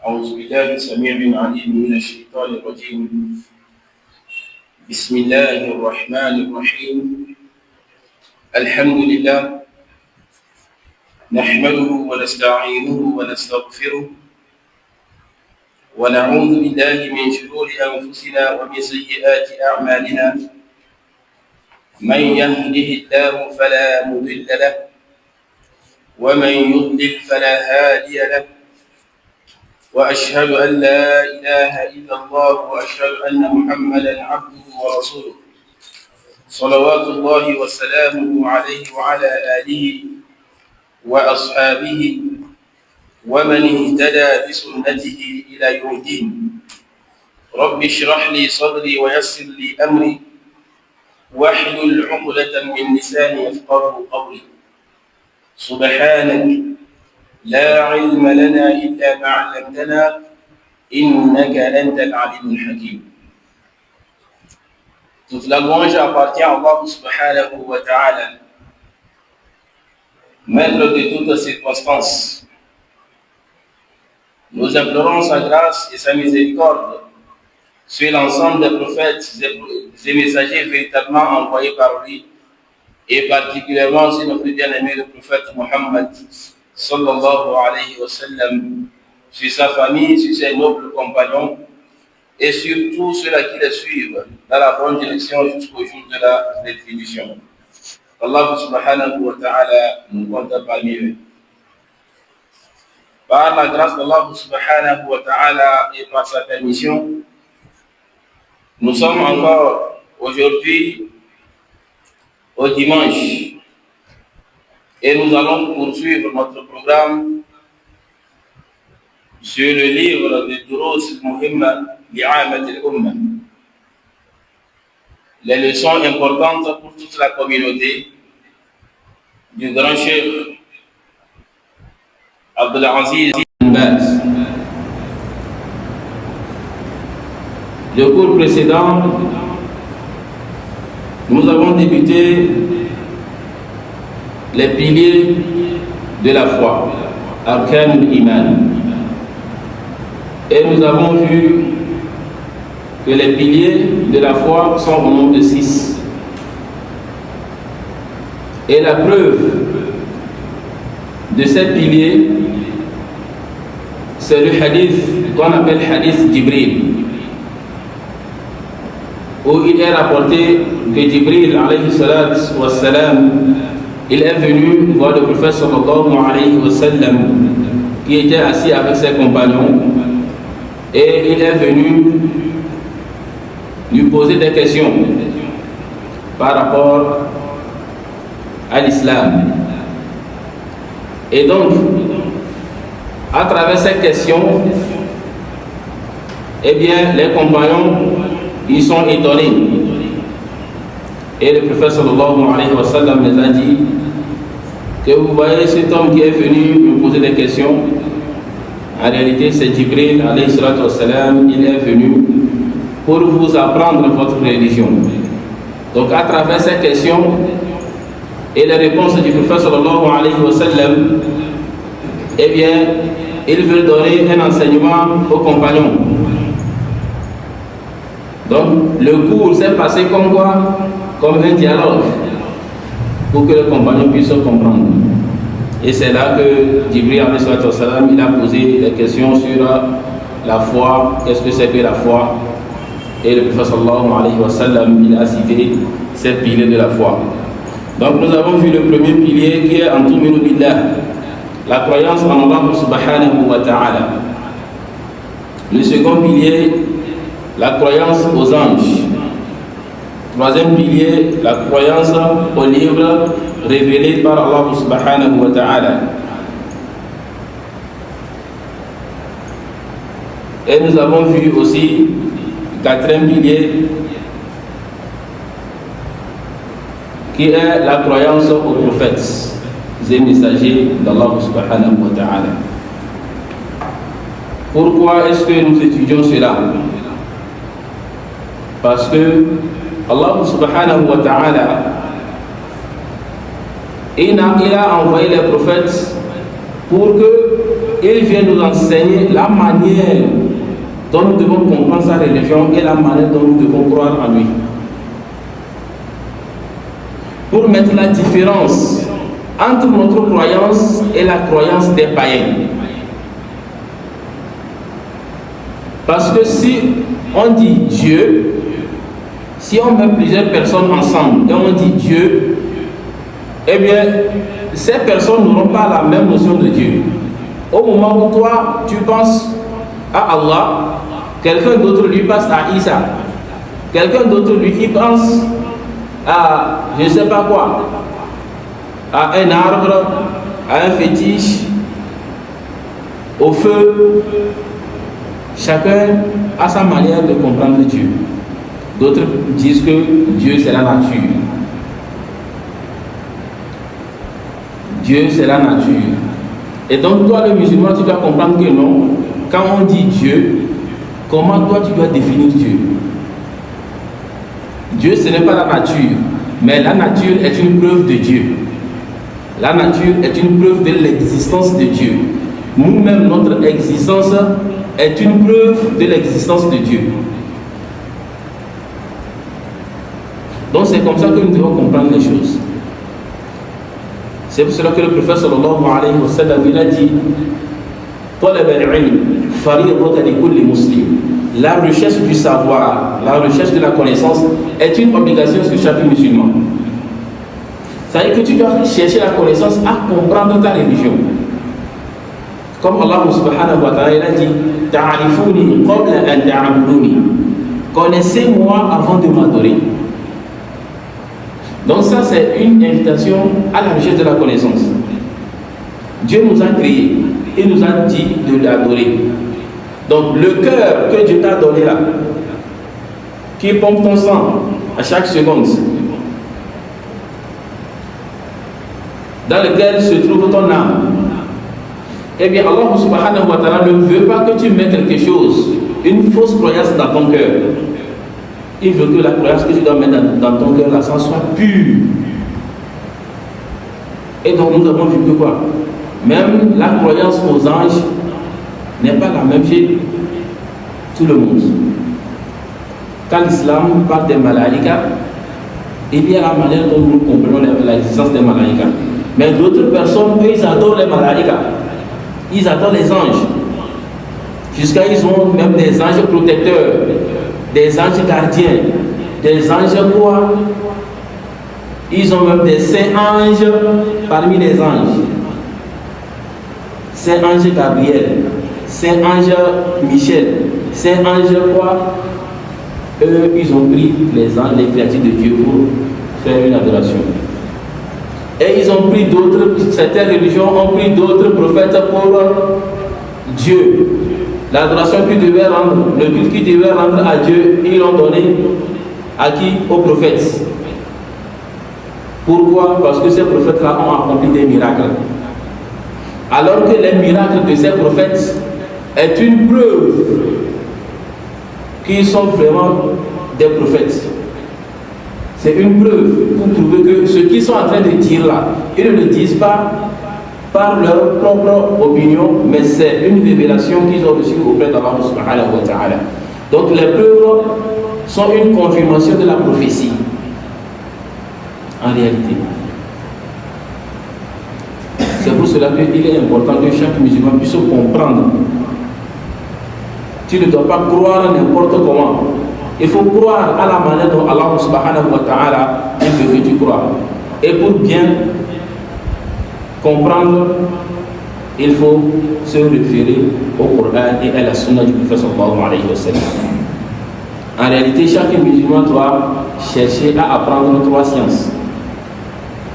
أعوذ بالله السميع العليم من الشيطان الرجيم. بسم الله الرحمن الرحيم. الحمد لله نحمده ونستعينه ونستغفره ونعوذ بالله من شرور أنفسنا ومن سيئات أعمالنا. من يهده الله فلا مضل له ومن يضلل فلا هادي له، وأشهد أن لا إله إلا الله وأشهد أن محمدا عبده ورسوله صلوات الله وسلامه عليه وعلى آله وأصحابه ومن اهتدى بسنته إلى يوم الدين. رب اشرح لي صدري ويسر لي أمري واحلل عقدة من لساني يفقهوا قولي. سبحانك لا علم لنا إلا ما علمتنا إنك أنت العليم الحكيم. Toute la louange appartient à Allah subhanahu wa ta'ala, maître de toutes circonstances. Nous implorons sa grâce et sa miséricorde sur l'ensemble des prophètes et messagers véritablement envoyés par lui, et particulièrement sur notre bien-aimé le prophète Muhammad sallallahu alayhi wa sallam, sur sa famille, sur ses nobles compagnons et sur tous ceux-là qui les suivent dans la bonne direction jusqu'au jour de la rétribution. Allah subhanahu wa ta'ala nous compte parmi eux. Par la grâce d'Allah subhanahu wa ta'ala et par sa permission, nous sommes encore aujourd'hui au dimanche et nous allons poursuivre notre programme sur le livre de Durus al-Muhimma li'amat al-Umma, les leçons importantes pour toute la communauté du grand chef Abdul Aziz bin Baz. Le cours précédent, nous avons débuté les piliers de la foi, Arkan al-Iman. Et nous avons vu que les piliers de la foi sont au nombre de 6. Et la preuve de ces piliers, c'est le hadith qu'on appelle hadith Jibril, où il est rapporté que Jibril alayhi salatu wa salam, il est venu voir le prophète sallallahu alayhi wa sallam qui était assis avec ses compagnons, et il est venu lui poser des questions par rapport à l'islam. Et donc, à travers ces questions, eh bien, les compagnons, ils sont étonnés. Et le prophète sallallahu alayhi wa sallam les a dit que vous voyez cet homme qui est venu me poser des questions, en réalité c'est Jibril alayhi salatu wa salam, il est venu pour vous apprendre votre religion. Donc à travers ces questions et les réponses du prophète sallallahu alayhi wa sallam, eh bien, il veut donner un enseignement aux compagnons. Donc le cours s'est passé comme quoi? Comme un dialogue, pour que les compagnons puissent comprendre. Et c'est là que Jibril alayhi salatu wa salam, il a posé des questions sur la foi, qu'est-ce que c'est que la foi. Et le prophète sallallahu alayhi wa sallam, il a cité ces piliers de la foi. Donc nous avons vu le premier pilier qui est an tu'minu billah, la croyance en Allah subhanahu wa ta'ala. Le second pilier, la croyance aux anges. Troisième pilier, la croyance aux livres révélés par Allah subhanahu wa ta'ala. Et nous avons vu aussi quatrième pilier qui est la croyance aux prophètes et messagers d'Allah subhanahu wa ta'ala. Pourquoi est-ce que nous étudions cela? Parce que Allah subhanahu wa ta'ala, il a envoyé les prophètes pour il vient nous enseigner la manière dont nous devons comprendre sa religion et la manière dont nous devons croire en lui. Pour mettre la différence entre notre croyance et la croyance des païens. Parce que si on dit Dieu, si on met plusieurs personnes ensemble et on dit Dieu, eh bien, ces personnes n'auront pas la même notion de Dieu. Au moment où toi, tu penses à Allah, quelqu'un d'autre lui passe à Isa. Quelqu'un d'autre lui y pense à je ne sais pas quoi, à un arbre, à un fétiche, au feu. Chacun a sa manière de comprendre Dieu. D'autres disent que Dieu c'est la nature. Dieu c'est la nature. Et donc toi le musulman tu dois comprendre que non. Quand on dit Dieu, comment toi tu dois définir Dieu? Dieu ce n'est pas la nature, mais la nature est une preuve de Dieu. La nature est une preuve de l'existence de Dieu. Nous-mêmes, notre existence est une preuve de l'existence de Dieu. Donc c'est comme ça que nous devons comprendre les choses. C'est pour cela que le prophète sallallahu alayhi wa sallam il a dit la recherche du savoir, la recherche de la connaissance est une obligation sur chaque musulman. C'est-à-dire que tu dois chercher la connaissance à comprendre ta religion. Comme Allah subhanahu wa ta'ala a dit ta'arifuni qabla an ta'buduni. Connaissez-moi avant de m'adorer. Donc ça c'est une invitation à la recherche de la connaissance. Dieu nous a créés et nous a dit de l'adorer. Donc le cœur que Dieu t'a donné là, qui pompe ton sang à chaque seconde, dans lequel se trouve ton âme, eh bien Allah subhanahu wa ta'ala ne veut pas que tu mettes quelque chose, une fausse croyance dans ton cœur. Il veut que la croyance que tu dois mettre dans ton cœur, là, ça soit pure. Et donc nous avons vu que quoi? Même la croyance aux anges n'est pas la même chez tout le monde. Quand l'islam parle des malaïkas, il y a la manière dont nous comprenons l'existence des malaïkas. Mais d'autres personnes, eux, ils adorent les malaïkas. Ils adorent les anges. Jusqu'à ils ont même des anges protecteurs, des anges gardiens, des anges quoi? Ils ont même des saints anges parmi les anges. Saint ange Gabriel, Saint ange Michel, Saint ange quoi? Eux, ils ont pris les anges, les créatures de Dieu pour faire une adoration. Et ils ont pris d'autres, certaines religions ont pris d'autres prophètes pour Dieu. L'adoration qu'ils devaient rendre, le culte qu'ils devaient rendre à Dieu, ils l'ont donné à qui? Aux prophètes. Pourquoi? Parce que ces prophètes-là ont accompli des miracles. Alors que les miracles de ces prophètes est une preuve qu'ils sont vraiment des prophètes. C'est une preuve pour prouver que ce qu'ils sont en train de dire là, ils ne le disent pas par leur propre opinion, mais c'est une révélation qu'ils ont reçue auprès d'Allah subhanahu wa ta'ala. Donc les preuves sont une confirmation de la prophétie. En réalité. C'est pour cela qu'il est important que chaque musulman puisse comprendre. Tu ne dois pas croire n'importe comment. Il faut croire à la manière dont Allah subhanahu wa ta'ala veut que tu crois. Et pour bien comprendre, il faut se référer au Coran et à la Sunna du prophète sallallahu alayhi wa sallam. En réalité, chaque musulman doit chercher à apprendre 3 sciences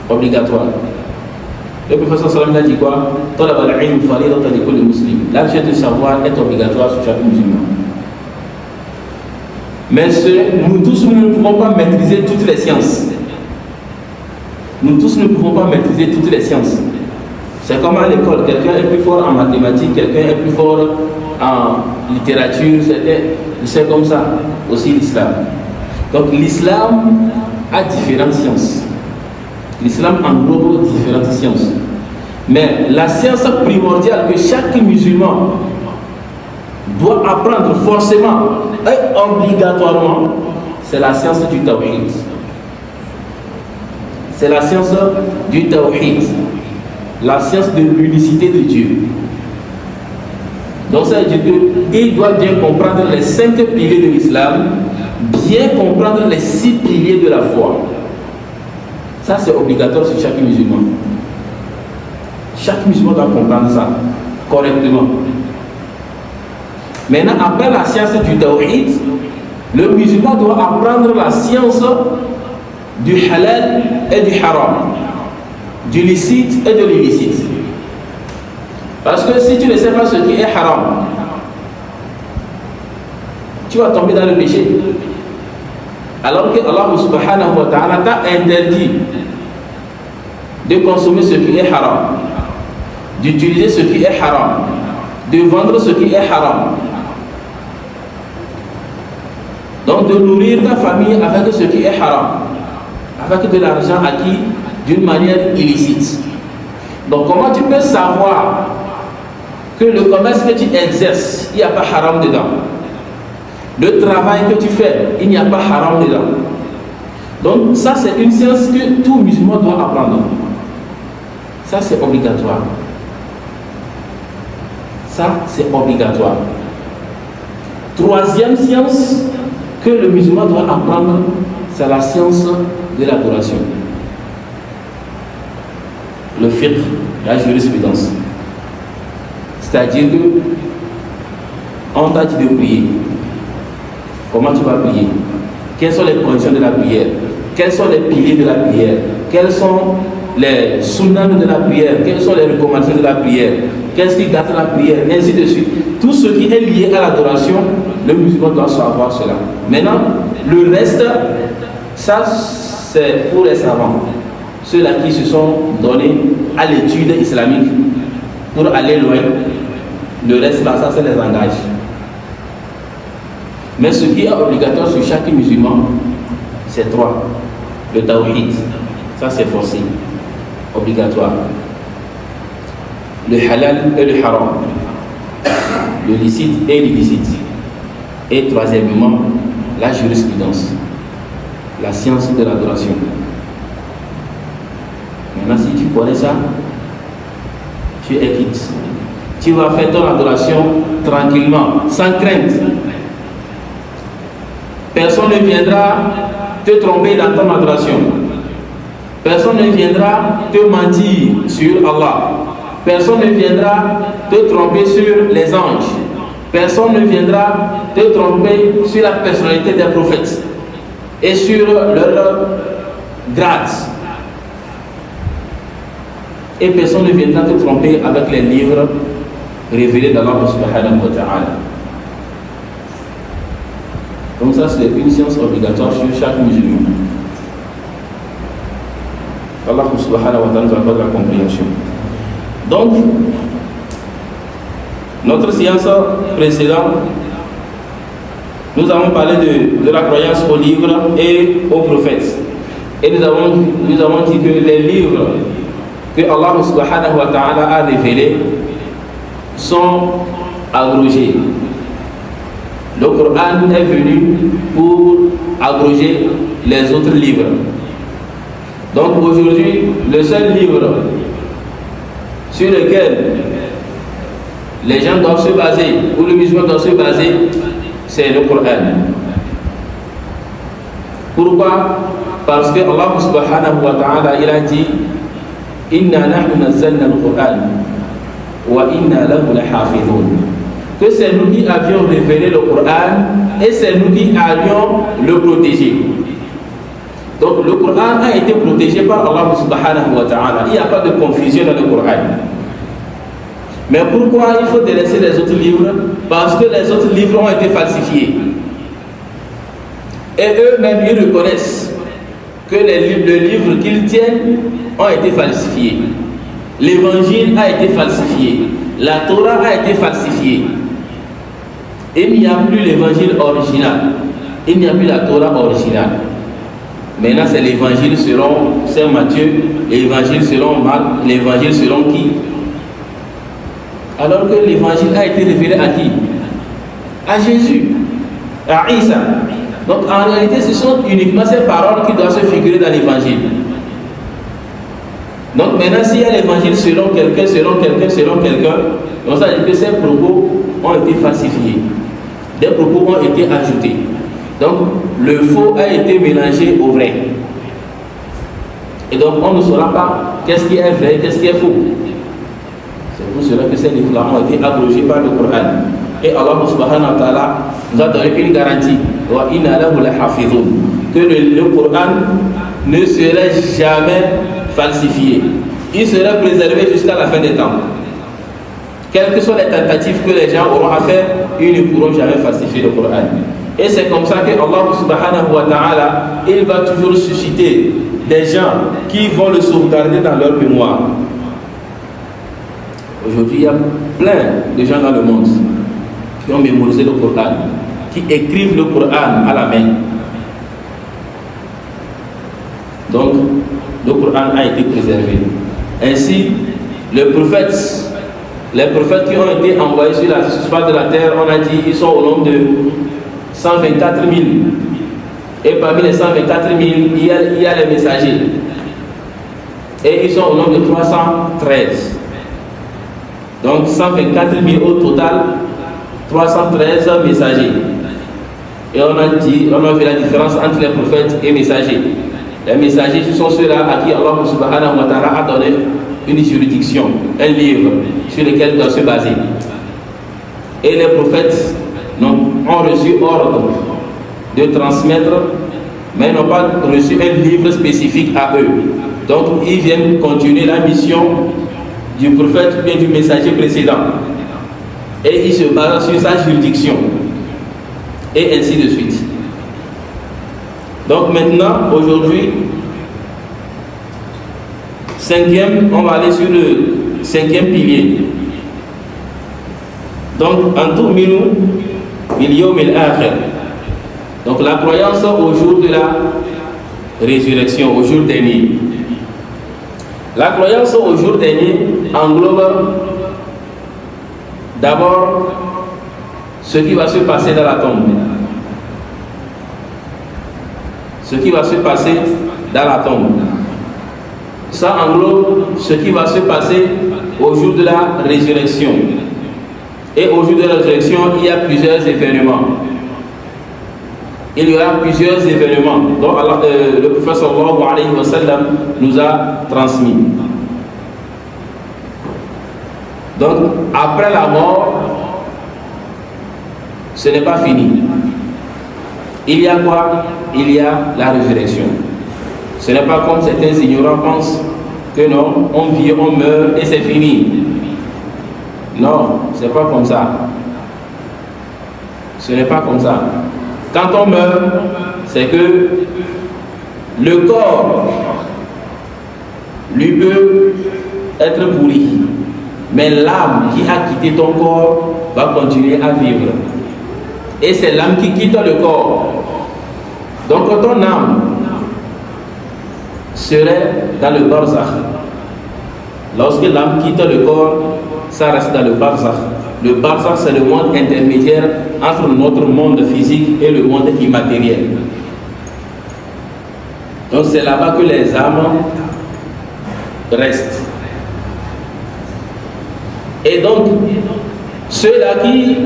obligatoires. Le professeur sallam a dit quoi? La recherche du savoir est obligatoire sur chaque musulman. Mais nous tous, nous ne pouvons pas maîtriser toutes les sciences. Nous tous ne pouvons pas maîtriser toutes les sciences. C'est comme à l'école, quelqu'un est plus fort en mathématiques, quelqu'un est plus fort en littérature, c'est comme ça aussi l'islam. Donc l'islam a différentes sciences. L'islam englobe différentes sciences. Mais la science primordiale que chaque musulman doit apprendre forcément et obligatoirement, c'est la science du tawhid. C'est la science du tawhid, la science de l'unicité de Dieu. Donc ça veut dire qu'il doit bien comprendre les 5 piliers de l'islam, bien comprendre les 6 piliers de la foi. Ça c'est obligatoire sur chaque musulman. Chaque musulman doit comprendre ça correctement. Maintenant, après la science du tawhid, le musulman doit apprendre la science du halal et du haram, du licite et de l'illicite. Parce que si tu ne sais pas ce qui est haram, tu vas tomber dans le péché. Alors que Allah subhanahu wa ta'ala t'a interdit de consommer ce qui est haram, d'utiliser ce qui est haram, de vendre ce qui est haram. Donc de nourrir ta famille avec ce qui est haram, avec de l'argent acquis d'une manière illicite. Donc comment tu peux savoir que le commerce que tu exerces, il n'y a pas haram dedans? Le travail que tu fais, il n'y a pas haram dedans. Donc ça c'est une science que tout musulman doit apprendre. Ça c'est obligatoire. Ça c'est obligatoire. Troisième science que le musulman doit apprendre, c'est la science de l'adoration. Le fiqh, la jurisprudence. C'est-à-dire que on t'a dit de prier. Comment tu vas prier? Quelles sont les conditions de la prière? Quels sont les piliers de la prière? Quels sont les sunnahs de la prière? Quelles sont les recommandations de la prière? Qu'est-ce qui gâte la prière? Et ainsi de suite. Tout ce qui est lié à l'adoration, le musulman doit savoir cela. Maintenant, le reste, ça c'est pour les savants. Ceux-là qui se sont donnés à l'étude islamique pour aller loin. Le reste là, ça les engage. Mais ce qui est obligatoire sur chaque musulman, c'est 3. Le tawhid, ça c'est forcé, obligatoire. Le halal et le haram, le licite et l'illicite. Et troisièmement, la jurisprudence, la science de l'adoration. Maintenant, si tu connais ça, tu es quitte. Tu vas faire ton adoration tranquillement, sans crainte. Personne ne viendra te tromper dans ton adoration. Personne ne viendra te mentir sur Allah. Personne ne viendra te tromper sur les anges. Personne ne viendra te tromper sur la personnalité des prophètes et sur leur grade. Et personne ne viendra te tromper avec les livres révélés d'Allah subhanahu wa ta'ala. Donc ça c'est une science obligatoire sur chaque musulman. Allah subhanahu wa ta'ala nous accorde la compréhension. Donc, notre séance précédente, nous avons parlé de la croyance aux livres et aux prophètes. Et nous avons dit que les livres que Allah subhanahu wa ta'ala a révélés sont abrogés. Le Coran est venu pour abroger les autres livres. Donc aujourd'hui, le seul livre sur lequel les gens doivent se baser, ou le musulman doit se baser, c'est le Coran. Pourquoi? Parce que Allah subhanahu wa ta'ala il a dit Inna nahnu nazzalna al-Qur'an wa inna lahu lahafidhun. Que c'est nous qui avions révélé le Coran et c'est nous qui allions le protéger. Donc le Coran a été protégé par Allah subhanahu wa ta'ala. Il n'y a pas de confusion dans le Coran. Mais pourquoi il faut délaisser les autres livres? Parce que les autres livres ont été falsifiés. Et eux-mêmes, ils reconnaissent que le livre qu'ils tiennent ont été falsifiés. L'évangile a été falsifié. La Torah a été falsifiée. Il n'y a plus l'évangile original. Il n'y a plus la Torah originale. Maintenant, c'est l'évangile selon Saint Matthieu l'évangile selon Marc, l'évangile selon qui? Alors que l'évangile a été révélé à qui? À Jésus, à Isa. Donc en réalité, ce sont uniquement ces paroles qui doivent se figurer dans l'évangile. Donc maintenant, s'il y a l'évangile selon quelqu'un, on ça veut dire que ces propos ont été falsifiés. Des propos ont été ajoutés. Donc le faux a été mélangé au vrai. Et donc on ne saura pas qu'est-ce qui est vrai, qu'est-ce qui est faux. C'est pour cela que ces livres-là ont été abrogés par le Coran. Et Allah subhanahu wa ta'ala nous a donné une garantie. Que le Coran ne serait jamais falsifié. Il serait préservé jusqu'à la fin des temps. Quelles que soient les tentatives que les gens auront à faire, ils ne pourront jamais falsifier le Coran. Et c'est comme ça que Allah subhanahu wa ta'ala, il va toujours susciter des gens qui vont le sauvegarder dans leur mémoire. Aujourd'hui, il y a plein de gens dans le monde qui ont mémorisé le Coran, qui écrivent le Coran à la main. Donc, le Coran a été préservé. Ainsi, les prophètes qui ont été envoyés sur la surface de la terre, on a dit, ils sont au nombre de 124 000. Et parmi les 124 000, il y a les messagers. Et ils sont au nombre de 313. Donc 124 000 au total, 313 messagers. Et on a vu la différence entre les prophètes et messagers. Les messagers, ce sont ceux-là à qui Allah subhanahu wa ta'ala a donné une juridiction, un livre sur lequel ils doivent se baser. Et les prophètes ont reçu ordre de transmettre, mais n'ont pas reçu un livre spécifique à eux. Donc ils viennent continuer la mission du prophète ou bien du messager précédent. Et ils se basent sur sa juridiction. Et ainsi de suite. Donc maintenant, aujourd'hui, on va aller sur le 5e pilier. Donc, Antu'minu bil yawmil akhir. Donc la croyance au jour de la résurrection, au jour dernier. La croyance au jour dernier englobe d'abord ce qui va se passer dans la tombe. Ce qui va se passer dans la tombe. Ça englobe ce qui va se passer au jour de la résurrection. Et au jour de la résurrection, il y a plusieurs événements. Il y aura plusieurs événements dont le prophète sallallahu alayhi wa sallam nous a transmis. Donc, après la mort, ce n'est pas fini. Il y a quoi? Il y a la résurrection. Ce n'est pas comme certains ignorants pensent que non, on vit, on meurt et c'est fini. Non, ce n'est pas comme ça. Ce n'est pas comme ça. Quand on meurt, c'est que le corps lui peut être pourri, mais l'âme qui a quitté ton corps va continuer à vivre. Et c'est l'âme qui quitte le corps. Donc ton âme serait dans le barzakh. Lorsque l'âme quitte le corps, ça reste dans le barzakh. Le barzakh, c'est le monde intermédiaire entre notre monde physique et le monde immatériel. Donc c'est là-bas que les âmes restent. Et donc, ceux-là qui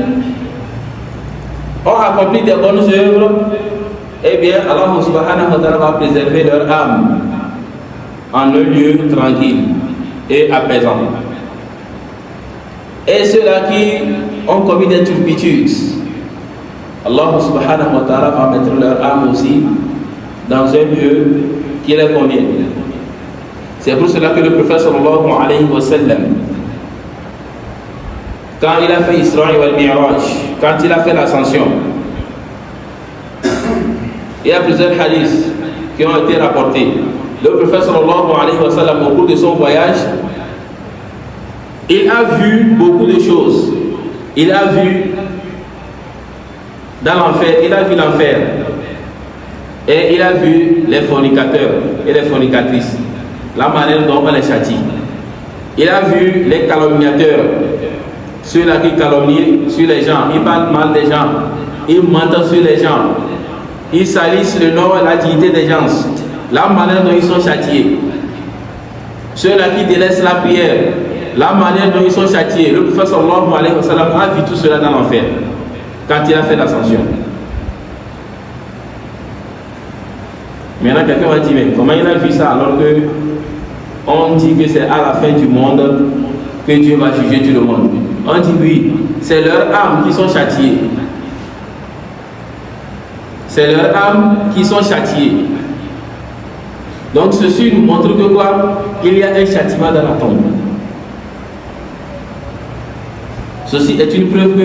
ont accompli des bonnes œuvres, eh bien, Allah subhanahu wa ta'ala va préserver leur âme en un lieu tranquille et apaisant. Et ceux-là qui ont commis des turpitudes, Allah subhanahu wa ta'ala va mettre leur âme aussi dans un lieu qui les convient. C'est pour cela que le prophète sallallahu alayhi wa sallam, quand il a fait Isra wal Mi'raj, quand il a fait l'ascension, il y a plusieurs hadiths qui ont été rapportés. Le prophète sallallahu alayhi wa sallam, au cours de son voyage, il a vu beaucoup de choses. Il a vu dans l'enfer, il a vu l'enfer. Et il a vu les fornicateurs et les fornicatrices. la manière dont on les châtie. Il a vu les calomniateurs, ceux-là qui calomnient sur les gens, ils parlent mal des gens, ils mentent sur les gens, ils salissent le nom et la dignité des gens, la manière dont ils sont châtiés. Ceux-là qui délaissent la prière, la manière dont ils sont châtiés. Le prophète sallallahu alayhi wa sallam a vu tout cela dans l'enfer quand il a fait l'ascension. Maintenant, quelqu'un va dire, mais comment il a vu ça alors que on dit que c'est à la fin du monde que Dieu va juger tout le monde? On dit oui, c'est leurs âmes qui sont châtiées. C'est leurs âmes qui sont châtiées. Donc ceci nous montre que quoi? Il y a un châtiment dans la tombe. Ceci est une preuve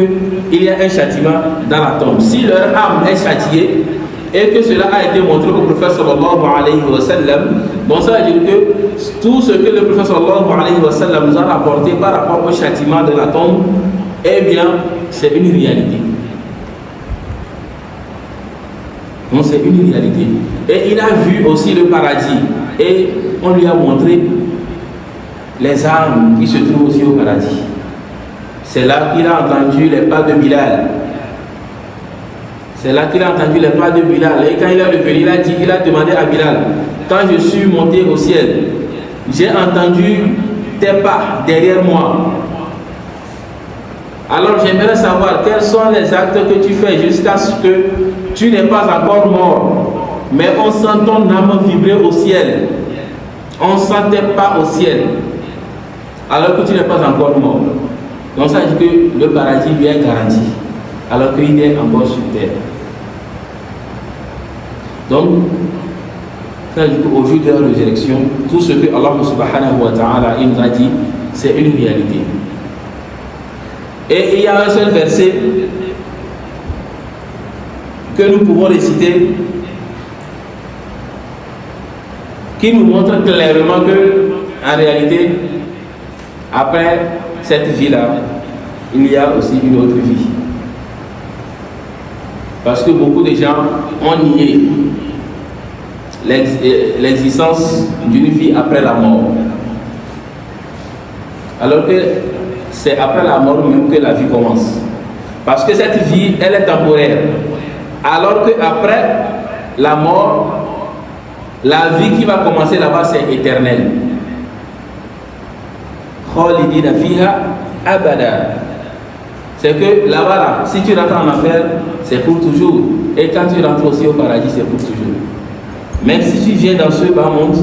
qu'il y a un châtiment dans la tombe. Si leur âme est châtiée et que cela a été montré au prophète sallallahu alayhi wa sallam, bon, ça veut dire que tout ce que le prophète sallallahu alayhi wa sallam nous a rapporté par rapport au châtiment de la tombe, eh bien, c'est une réalité. Donc c'est une réalité. Et il a vu aussi le paradis. Et on lui a montré les âmes qui se trouvent aussi au paradis. C'est là qu'il a entendu les pas de Bilal. C'est là qu'il a entendu les pas de Bilal. Et quand il est revenu, il a demandé à Bilal, quand je suis monté au ciel, j'ai entendu tes pas derrière moi. Alors j'aimerais savoir quels sont les actes que tu fais jusqu'à ce que tu n'es pas encore mort, mais on sent ton âme vibrer au ciel. On sent tes pas au ciel, alors que tu n'es pas encore mort. Donc ça dit que le paradis lui est garanti, alors qu'il est encore sur terre. Donc, ça dit qu'au jour de la résurrection, tout ce que Allah subhanahu wa ta'ala nous a dit, c'est une réalité. Et il y a un seul verset que nous pouvons réciter qui nous montre clairement que, en réalité, après cette vie-là, il y a aussi une autre vie. Parce que beaucoup de gens ont nié l'existence d'une vie après la mort. Alors que c'est après la mort même que la vie commence. Parce que cette vie, elle est temporaire. Alors qu'après la mort, la vie qui va commencer là-bas, c'est éternel. Khalidina fiha abada. C'est que là-bas, là, si tu rentres en enfer, c'est pour toujours. Et quand tu rentres aussi au paradis, c'est pour toujours. Même si tu viens dans ce bas monde,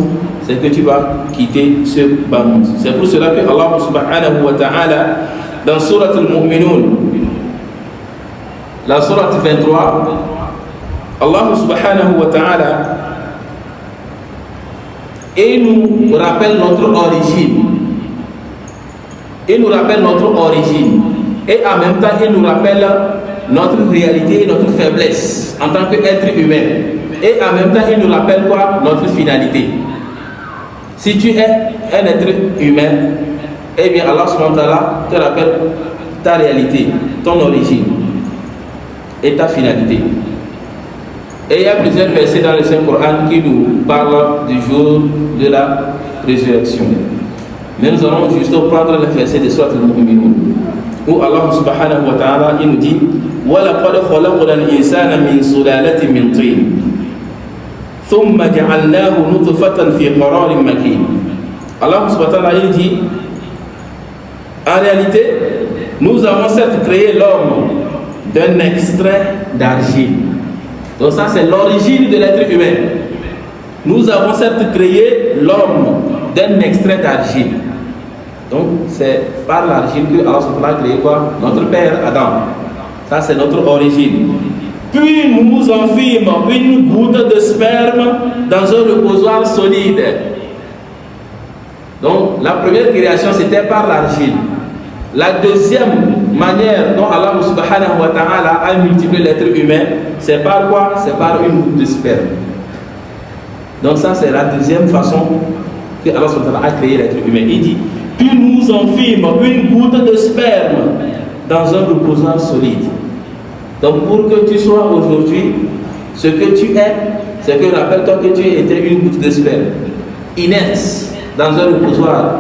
c'est que tu vas quitter ce bas monde. C'est pour cela que Allah subhanahu wa ta'ala, dans Surat al-Mu'minun, la Surat 23, Allah subhanahu wa ta'ala, et nous rappelle notre origine. Il nous rappelle notre origine. Et en même temps, il nous rappelle notre réalité et notre faiblesse en tant qu'être humain. Et en même temps, il nous rappelle quoi? Notre finalité. Si tu es un être humain, eh bien Allah subhanahu wa ta'ala te rappelle ta réalité, ton origine et ta finalité. Et il y a plusieurs versets dans le Saint-Coran qui nous parlent du jour de la résurrection. Mais nous allons juste prendre le verset de Surat al-Mu'minun, où Allah subhanahu wa ta'ala il nous dit وَلَقَدْ خَلَقْنَا الْإِنسَانَ مِنْ سُلَالَةٍ مِنْ طِينٍ ثُمَّ جَعَلْنَاهُ نُطْفَةً فِي قَرَارٍ مَكِينٍ. Allah subhanahu wa ta'ala il dit, en réalité, nous avons certes créé l'homme d'un extrait d'argile. Donc ça c'est l'origine de l'être humain. Nous avons certes créé l'homme d'un extrait d'argile. Donc c'est par l'argile que Allah a créé quoi? Notre père Adam. Ça c'est notre origine. Puis nous en fîmes une goutte de sperme dans un reposoir solide. Donc la première création c'était par l'argile. La deuxième manière dont Allah subhanahu wa ta'ala a multiplié l'être humain, c'est par quoi? C'est par une goutte de sperme. Donc ça c'est la deuxième façon que Allah subhanahu wa ta'ala a créé l'être humain. Il dit, puis nous en fîmes une goutte de sperme dans un reposoir solide. Donc pour que tu sois aujourd'hui ce que tu es, c'est que rappelle-toi que tu étais une goutte de sperme, inerte. dans un reposoir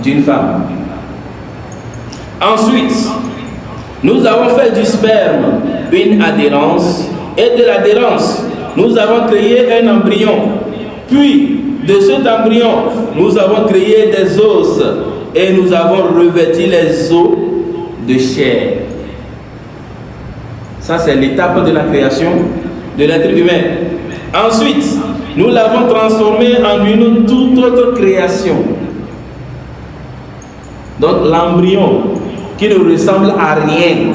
d'une femme. Ensuite, nous avons fait du sperme une adhérence, et de l'adhérence, nous avons créé un embryon. Puis, de cet embryon, nous avons créé des os et nous avons revêtu les os de chair. Ça, c'est l'étape de la création de l'être humain. Ensuite, nous l'avons transformé en une toute autre création. Donc, l'embryon qui ne ressemble à rien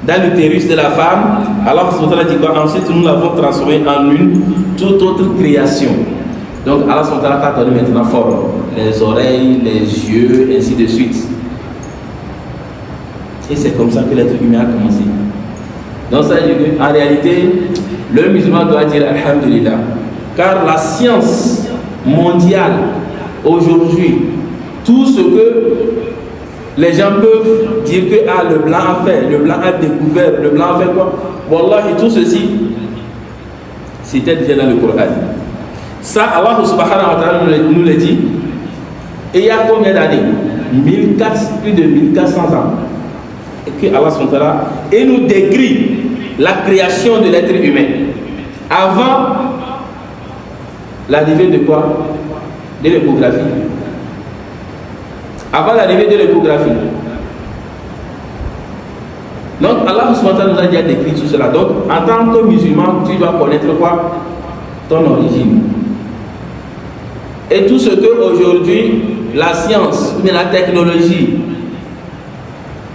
dans l'utérus de la femme, alors Allah dit quoi? Ensuite, nous l'avons transformé en une toute autre création. Donc, Allah a donné maintenant forme, les oreilles, les yeux, ainsi de suite. Et c'est comme ça que l'être humain a commencé. Donc, ça, en réalité, le musulman doit dire Alhamdulillah, car la science mondiale aujourd'hui, tout ce que les gens peuvent dire que ah, le blanc a fait, le blanc a découvert, le blanc a fait quoi? Wallahi, tout ceci, c'était déjà dans le Coran. Ça, Allah subhanahu wa ta'ala nous le dit. Et il y a combien d'années? Plus de 1400 ans. Et que Allah subhanahu wa ta'ala et nous décrit la création de l'être humain. Avant l'arrivée de quoi? De l'échographie. Avant l'arrivée de l'échographie. Donc Allah subhanahu wa ta'ala nous a déjà décrit tout cela. Donc en tant que musulman, tu dois connaître quoi? Ton origine. Et tout ce que aujourd'hui la science ou la technologie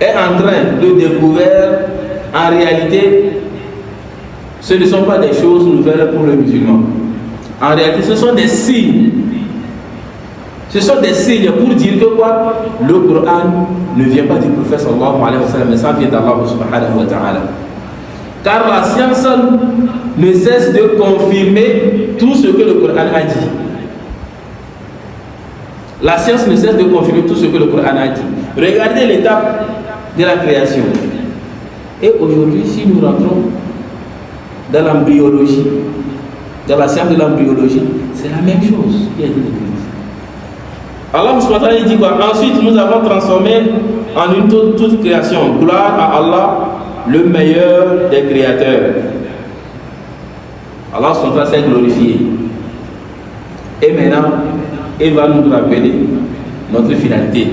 est en train de découvrir, en réalité, ce ne sont pas des choses nouvelles pour le musulman. En réalité, ce sont des signes. Ce sont des signes pour dire que quoi? Le Coran ne vient pas du prophète sallallahu alayhi wa sallam, mais ça vient d'Allah subhanahu wa ta'ala. Car la science ne cesse de confirmer tout ce que le Coran a dit. La science ne cesse de confirmer tout ce que le Coran a dit. Regardez l'étape de la création. Et aujourd'hui, si nous rentrons dans l'embryologie, dans la science de l'embryologie, c'est la même chose qui a été décrite. Allah subhanahu wa ta'ala dit quoi? Ensuite, nous avons transformé en une toute création. Gloire à Allah, le meilleur des créateurs. Allah subhanahu wa ta'ala s'est glorifié. Et maintenant, il va nous rappeler notre finalité.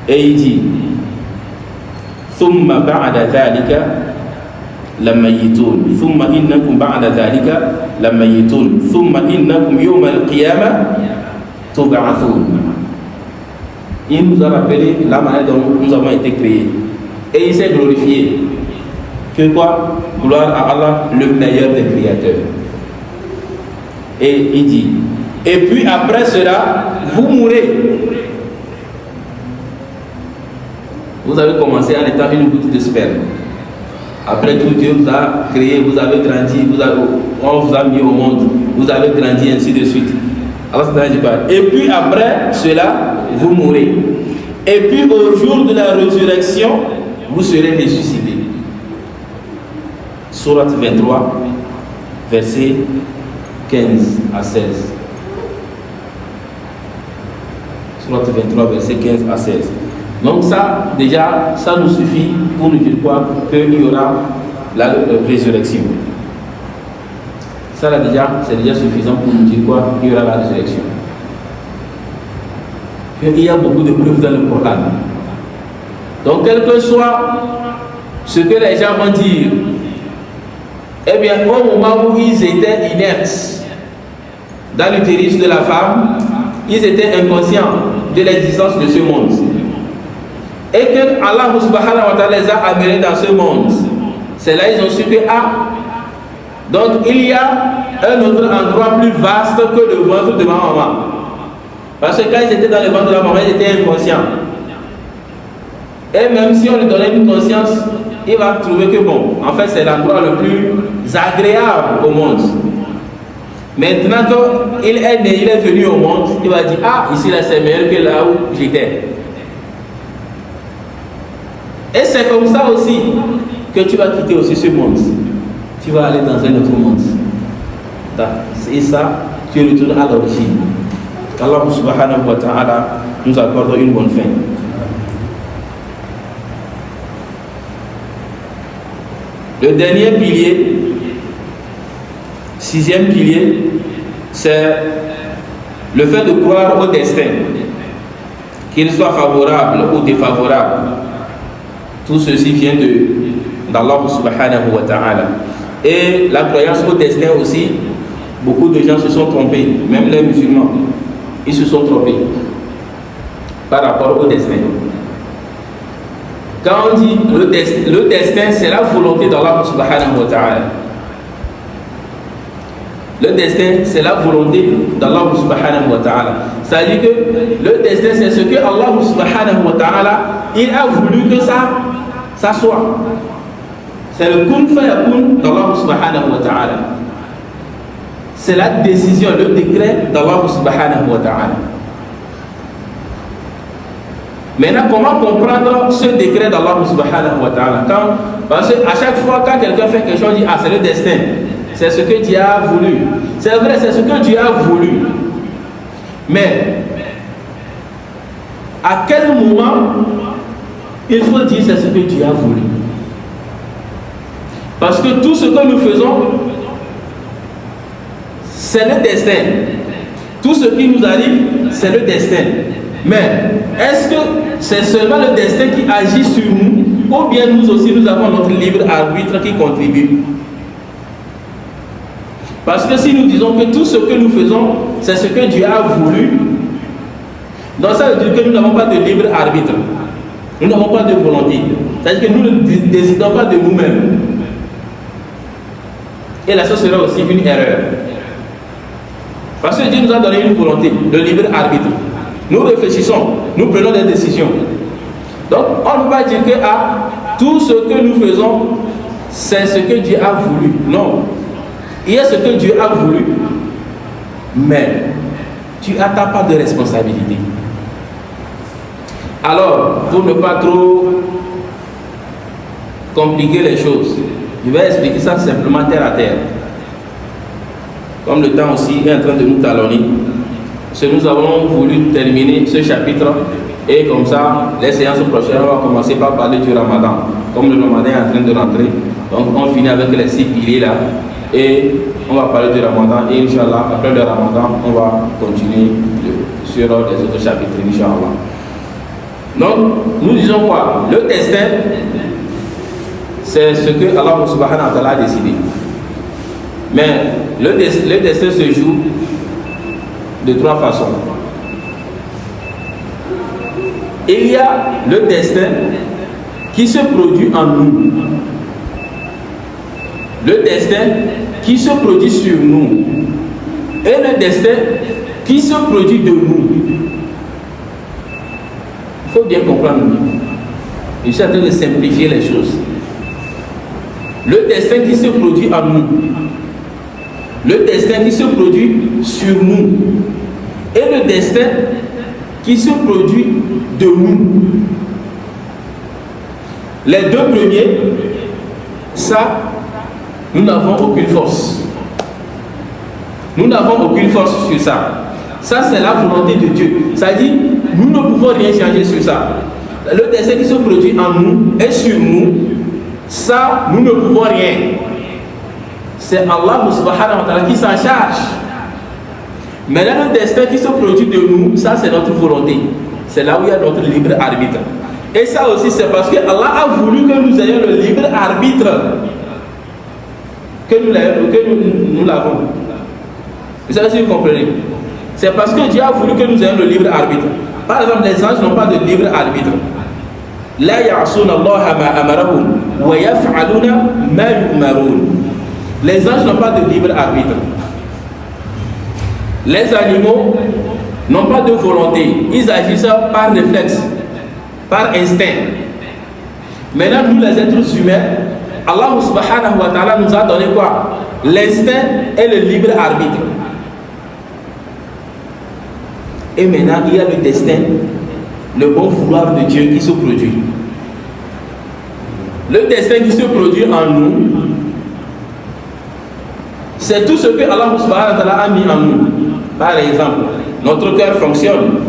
Et il dit ثم بعد ذلك لميتون ثم إنكم بعد ذلك لميتون ثم إنكم يوم القيامة تبعثون. Il nous a rappelé la manière dont nous avons été créés. Et il s'est glorifié. Que quoi? Gloire à Allah, le meilleur des créateurs. Et il dit et puis après cela, vous mourrez. Vous avez commencé en étant une goutte de sperme. Après tout, Dieu vous a créé, vous avez grandi, on vous a mis au monde, vous avez grandi, ainsi de suite. Alors, et puis après cela, vous mourrez. Et puis au jour de la résurrection, vous serez ressuscités. Sourate 23, versets 15 à 16. Sourate 23, versets 15 à 16. Donc ça, déjà, ça nous suffit pour nous dire quoi? Qu'il y aura la résurrection. Ça là déjà, c'est déjà suffisant pour nous dire quoi? Qu'il y aura la résurrection. Il y a beaucoup de preuves dans le Coran. Donc quel que soit ce que les gens vont dire, eh bien au moment où ils étaient inertes dans l'utérus de la femme, ils étaient inconscients de l'existence de ce monde. Et que Allah subhanahu wa ta'ala les a amenés dans ce monde. C'est là ils ont su que donc il y a un autre endroit plus vaste que le ventre de ma maman. Parce que quand ils étaient dans le ventre de la maman, ils étaient inconscients. Et même si on lui donnait une conscience, il va trouver que bon, en fait c'est l'endroit le plus agréable au monde. Maintenant qu'il est né, il est venu au monde, il va dire ici là c'est meilleur que là où j'étais. Et c'est comme ça aussi que tu vas quitter aussi ce monde. Tu vas aller dans un autre monde. Et ça, tu retournes à l'origine. qu'Allah subhanahu wa ta'ala nous accorde une bonne fin. Le dernier pilier, sixième pilier, c'est le fait de croire au destin, qu'il soit favorable ou défavorable. Tout ceci vient d'Allah subhanahu wa ta'ala. Et la croyance au destin aussi, beaucoup de gens se sont trompés, même les musulmans, ils se sont trompés par rapport au destin. Quand on dit le destin, c'est la volonté d'Allah subhanahu wa ta'ala. Le destin, c'est la volonté d'Allah subhanahu wa ta'ala. C'est-à-dire que le destin, c'est ce que Allah subhanahu wa ta'ala, il a voulu que ça soit. C'est le kun fayakun d'Allah subhanahu wa ta'ala. C'est la décision, le décret d'Allah subhanahu wa ta'ala. Maintenant, comment comprendre ce décret d'Allah subhanahu wa ta'ala? Parce qu'à chaque fois, quand quelqu'un fait quelque chose, on dit ah, c'est le destin. C'est ce que Dieu a voulu. C'est vrai, c'est ce que Dieu a voulu. Mais, à quel moment il faut dire c'est ce que Dieu a voulu? Parce que tout ce que nous faisons, c'est le destin. Tout ce qui nous arrive, c'est le destin. Mais, est-ce que c'est seulement le destin qui agit sur nous, ou bien nous aussi, nous avons notre libre arbitre qui contribue? Parce que si nous disons que tout ce que nous faisons, c'est ce que Dieu a voulu, donc ça veut dire que nous n'avons pas de libre arbitre. Nous n'avons pas de volonté. C'est-à-dire que nous ne décidons pas de nous-mêmes. Et là, ce sera aussi une erreur. Parce que Dieu nous a donné une volonté, le libre arbitre. Nous réfléchissons, nous prenons des décisions. Donc, on ne peut pas dire que tout ce que nous faisons, c'est ce que Dieu a voulu. Non. Il y a ce que Dieu a voulu, mais tu n'as pas de responsabilité. Alors, pour ne pas trop compliquer les choses, je vais expliquer ça simplement terre à terre. Comme le temps aussi est en train de nous talonner, nous avons voulu terminer ce chapitre et comme ça, les séances prochaines, on va commencer par parler du Ramadan. Comme le Ramadan est en train de rentrer, donc on finit avec les 6 piliers là. Et on va parler du Ramadan et Inch'Allah, après le Ramadan, on va continuer sur les autres chapitres, Inch'Allah. Donc, nous disons quoi? Le destin, c'est ce que Allah subhanahu wa ta'ala a décidé. Mais le destin se joue de 3 façons. Il y a le destin qui se produit en nous. Le destin qui se produit sur nous et le destin qui se produit de nous. Il faut bien comprendre. Je suis en train de simplifier les choses. Le destin qui se produit en nous, le destin qui se produit sur nous et le destin qui se produit de nous. Les 2 premiers, ça, nous n'avons aucune force. Nous n'avons aucune force sur ça. Ça, c'est la volonté de Dieu. Ça dit, nous ne pouvons rien changer sur ça. Le destin qui se produit en nous et sur nous, ça, nous ne pouvons rien. C'est Allah subhanahu wa ta'ala qui s'en charge. Maintenant, le destin qui se produit de nous, ça, c'est notre volonté. C'est là où il y a notre libre arbitre. Et ça aussi, c'est parce que Allah a voulu que nous ayons le libre arbitre. Que nous l'avons. Vous savez si vous comprenez? C'est parce que Dieu a voulu que nous ayons le libre arbitre. Par exemple, les anges n'ont pas de libre arbitre. La ya'asuna Allah ma amarahum wa yaf'aluna ma yu'marun. Les anges n'ont pas de libre arbitre. Les animaux n'ont pas de volonté. Ils agissent par réflexe, par instinct. Maintenant, nous les êtres humains, Allah subhanahu wa ta'ala nous a donné quoi? L'instinct et le libre arbitre. Et maintenant, il y a le destin, le bon vouloir de Dieu qui se produit. Le destin qui se produit en nous, c'est tout ce que Allah subhanahu wa ta'ala a mis en nous. Par exemple, notre cœur fonctionne.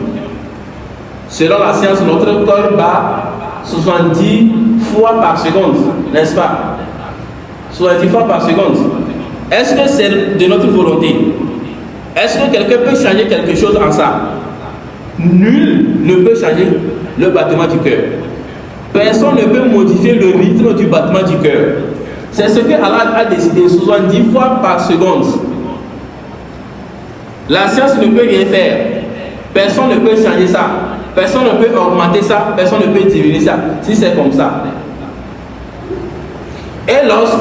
Selon la science, notre cœur bat 70 fois par seconde, n'est-ce pas? 70 fois par seconde. Est-ce que c'est de notre volonté? Est-ce que quelqu'un peut changer quelque chose en ça? Nul ne peut changer le battement du cœur. Personne ne peut modifier le rythme du battement du cœur. C'est ce que Allah a décidé, 70 fois par seconde. La science ne peut rien faire. Personne ne peut changer ça. Personne ne peut augmenter ça. Personne ne peut diminuer ça. Si c'est comme ça. Et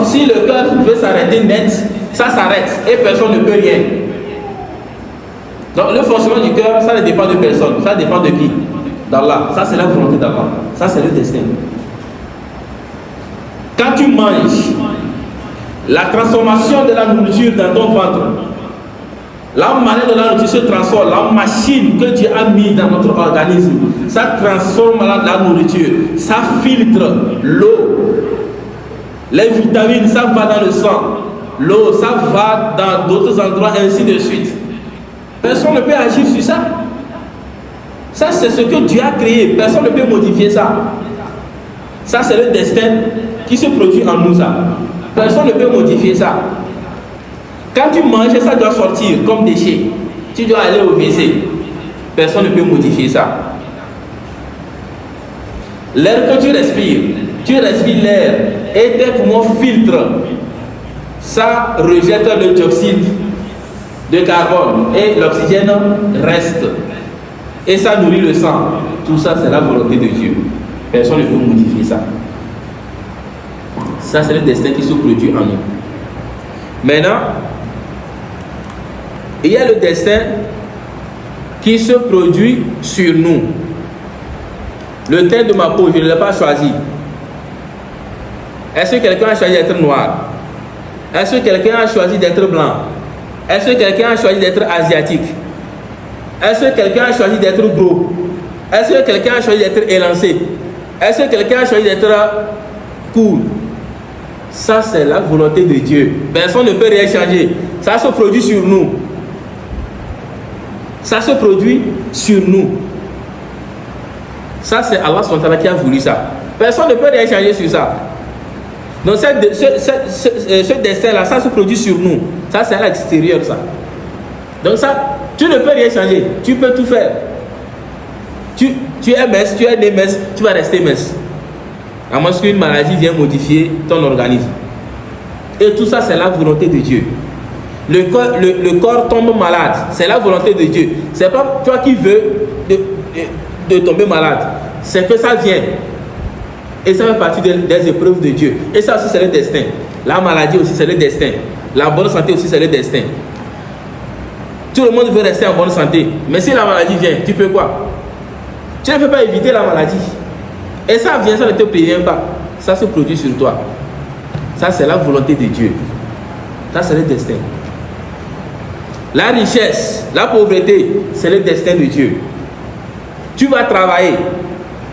si le cœur veut s'arrêter net, ça s'arrête. Et personne ne peut rien. Donc le fonctionnement du cœur, ça ne dépend de personne. Ça dépend de qui? D'Allah. Ça c'est la volonté d'Allah. Ça c'est le destin. Quand tu manges, la transformation de la nourriture dans ton ventre, la manière dont la nourriture se transforme, la machine que Dieu a mis dans notre organisme, ça transforme la nourriture, ça filtre l'eau, les vitamines, ça va dans le sang, l'eau, ça va dans d'autres endroits, ainsi de suite. Personne ne peut agir sur ça. Ça, c'est ce que Dieu a créé. Personne ne peut modifier ça. Ça, c'est le destin qui se produit en nous, ça. Personne ne peut modifier ça. Quand tu manges, ça doit sortir comme déchet. Tu dois aller au WC. Personne ne peut modifier ça. L'air que tu respires l'air et tes poumons filtrent. Ça rejette le dioxyde de carbone et l'oxygène reste. Et ça nourrit le sang. Tout ça, c'est la volonté de Dieu. Personne ne peut modifier ça. Ça, c'est le destin qui se produit en nous. Maintenant, il y a le destin qui se produit sur nous. Le teint de ma peau, je ne l'ai pas choisi. Est-ce que quelqu'un a choisi d'être noir? Est-ce que quelqu'un a choisi d'être blanc? Est-ce que quelqu'un a choisi d'être asiatique? Est-ce que quelqu'un a choisi d'être gros? Est-ce que quelqu'un a choisi d'être élancé? Est-ce que quelqu'un a choisi d'être cool? Ça, c'est la volonté de Dieu. Personne ne peut rien changer. Ça se produit sur nous. Ça se produit sur nous. Ça, c'est Allah qui a voulu ça. Personne ne peut rien changer sur ça. Donc, ce destin-là, ça se produit sur nous. Ça, c'est à l'extérieur, ça. Donc, ça, tu ne peux rien changer. Tu peux tout faire. Tu es mince, tu es né mince, tu vas rester mince. À moins qu'une maladie vienne modifier ton organisme. Et tout ça, c'est la volonté de Dieu. Le corps tombe malade, c'est la volonté de Dieu. C'est pas toi qui veux de tomber malade. C'est que ça vient. Et ça fait partie des épreuves de Dieu. Et ça aussi, c'est le destin. La maladie aussi, c'est le destin. La bonne santé aussi, c'est le destin. Tout le monde veut rester en bonne santé. Mais si la maladie vient, tu peux quoi? Tu ne peux pas éviter la maladie. Et ça vient, ça ne te prévient pas. Ça se produit sur toi. Ça, c'est la volonté de Dieu. Ça, c'est le destin. La richesse, la pauvreté, c'est le destin de Dieu. Tu vas travailler.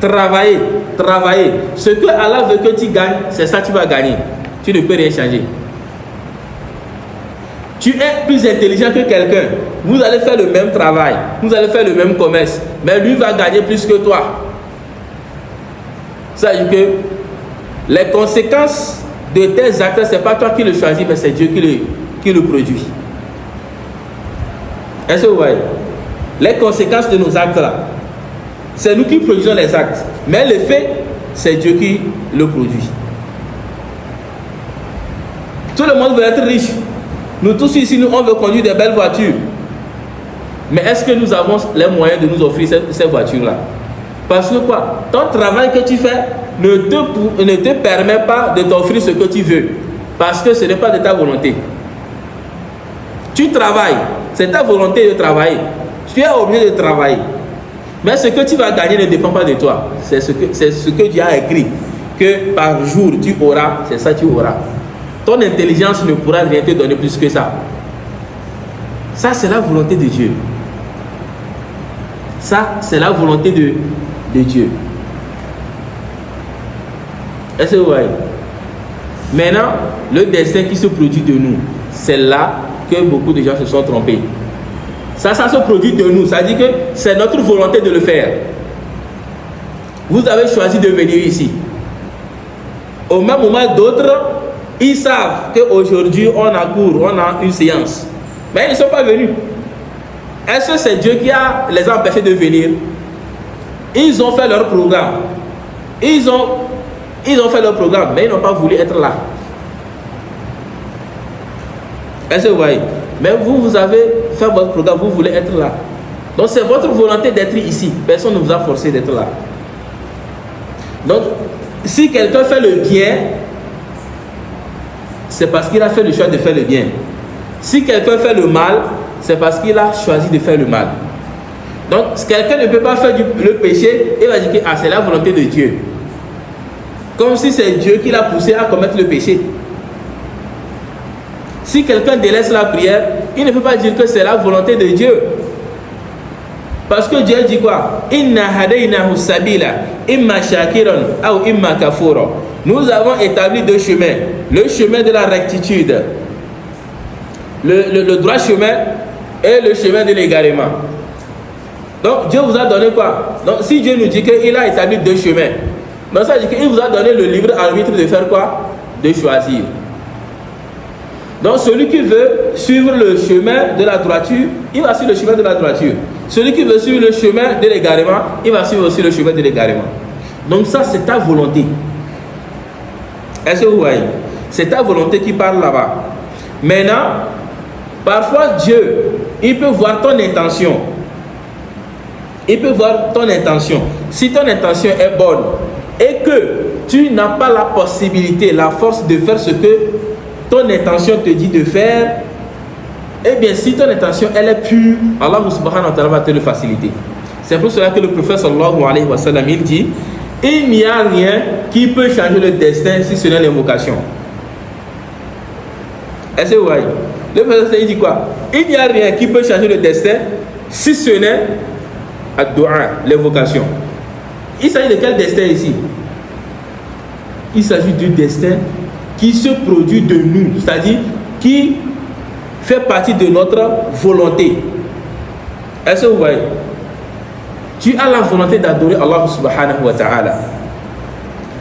Travailler, travailler. Ce que Allah veut que tu gagnes, c'est ça que tu vas gagner. Tu ne peux rien changer. Tu es plus intelligent que quelqu'un. Vous allez faire le même travail. Vous allez faire le même commerce. Mais lui va gagner plus que toi. Ça veut dire que les conséquences de tes actes, ce n'est pas toi qui le choisis, mais c'est Dieu qui le produit. Est-ce que vous voyez? Les conséquences de nos actes là, c'est nous qui produisons les actes. Mais le fait, c'est Dieu qui le produit. Tout le monde veut être riche. Nous tous ici, on veut conduire des belles voitures. Mais est-ce que nous avons les moyens de nous offrir ces voitures-là? Parce que quoi? Ton travail que tu fais ne te permet pas de t'offrir ce que tu veux. Parce que ce n'est pas de ta volonté. Tu travailles. C'est ta volonté de travailler. Tu es obligé de travailler. Mais ce que tu vas gagner ne dépend pas de toi. C'est ce que Dieu a écrit. Que par jour tu auras, c'est ça que tu auras. Ton intelligence ne pourra rien te donner plus que ça. Ça, c'est la volonté de Dieu. Ça, c'est la volonté de Dieu. Est-ce que vous voyez? Maintenant, le destin qui se produit de nous, c'est là que beaucoup de gens se sont trompés. Ça se produit de nous. Ça dit que c'est notre volonté de le faire. Vous avez choisi de venir ici. Au même moment, d'autres, ils savent qu'aujourd'hui, on a cours, on a une séance. Mais ils ne sont pas venus. Est-ce que c'est Dieu qui les a empêchés de venir? Ils ont fait leur programme. Ils ont fait leur programme, mais ils n'ont pas voulu être là. Est-ce que vous voyez? Mais vous avez fait votre programme, vous voulez être là. Donc c'est votre volonté d'être ici. Personne ne vous a forcé d'être là. Donc, si quelqu'un fait le bien, c'est parce qu'il a fait le choix de faire le bien. Si quelqu'un fait le mal, c'est parce qu'il a choisi de faire le mal. Donc, quelqu'un ne peut pas faire le péché et va dire que c'est la volonté de Dieu. Comme si c'est Dieu qui l'a poussé à commettre le péché. Si quelqu'un délaisse la prière, il ne peut pas dire que c'est la volonté de Dieu. Parce que Dieu dit quoi? Inna hadaynahu sabila imma shakiran ou imma kafura. Nous avons établi deux chemins. Le chemin de la rectitude, le droit chemin et le chemin de l'égarement. Donc Dieu vous a donné quoi? Donc si Dieu nous dit qu'il a établi deux chemins, donc ça veut dire qu'il vous a donné le libre arbitre de faire quoi? De choisir. Donc celui qui veut suivre le chemin de la droiture, il va suivre le chemin de la droiture. Celui qui veut suivre le chemin de l'égarement, il va suivre aussi le chemin de l'égarement. Donc ça, c'est ta volonté. Est-ce que vous voyez? C'est ta volonté qui parle là-bas. Maintenant, parfois Dieu, il peut voir ton intention. Il peut voir ton intention. Si ton intention est bonne et que tu n'as pas la possibilité, la force de faire ce que ton intention te dit de faire, eh bien, si ton intention elle est pure, Allah subhanahu wa ta'ala va te le faciliter. C'est pour cela que le prophète sallallahu alayhi wa sallam, il dit, il n'y a rien qui peut changer le destin si ce n'est l'invocation. Est-ce que vous voyez? Le prophète il dit quoi? Il n'y a rien qui peut changer le destin si ce n'est ad-du'a, l'invocation. Il s'agit de quel destin ici? Il s'agit du destin qui se produit de nous, c'est-à-dire qui fait partie de notre volonté. Est-ce que vous voyez? Tu as la volonté d'adorer Allah subhanahu wa ta'ala.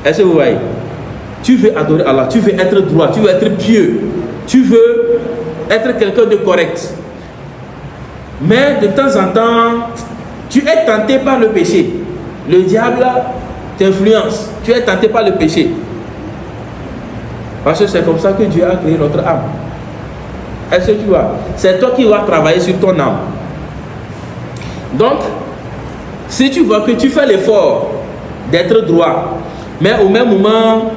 Est-ce que vous voyez? Tu veux adorer Allah, tu veux être droit, tu veux être pieux, tu veux être quelqu'un de correct. Mais de temps en temps, tu es tenté par le péché. Le diable t'influence. Tu es tenté par le péché. Parce que c'est comme ça que Dieu a créé notre âme. Est-ce que tu vois? C'est toi qui vas travailler sur ton âme. Donc, si tu vois que tu fais l'effort d'être droit, mais au même moment,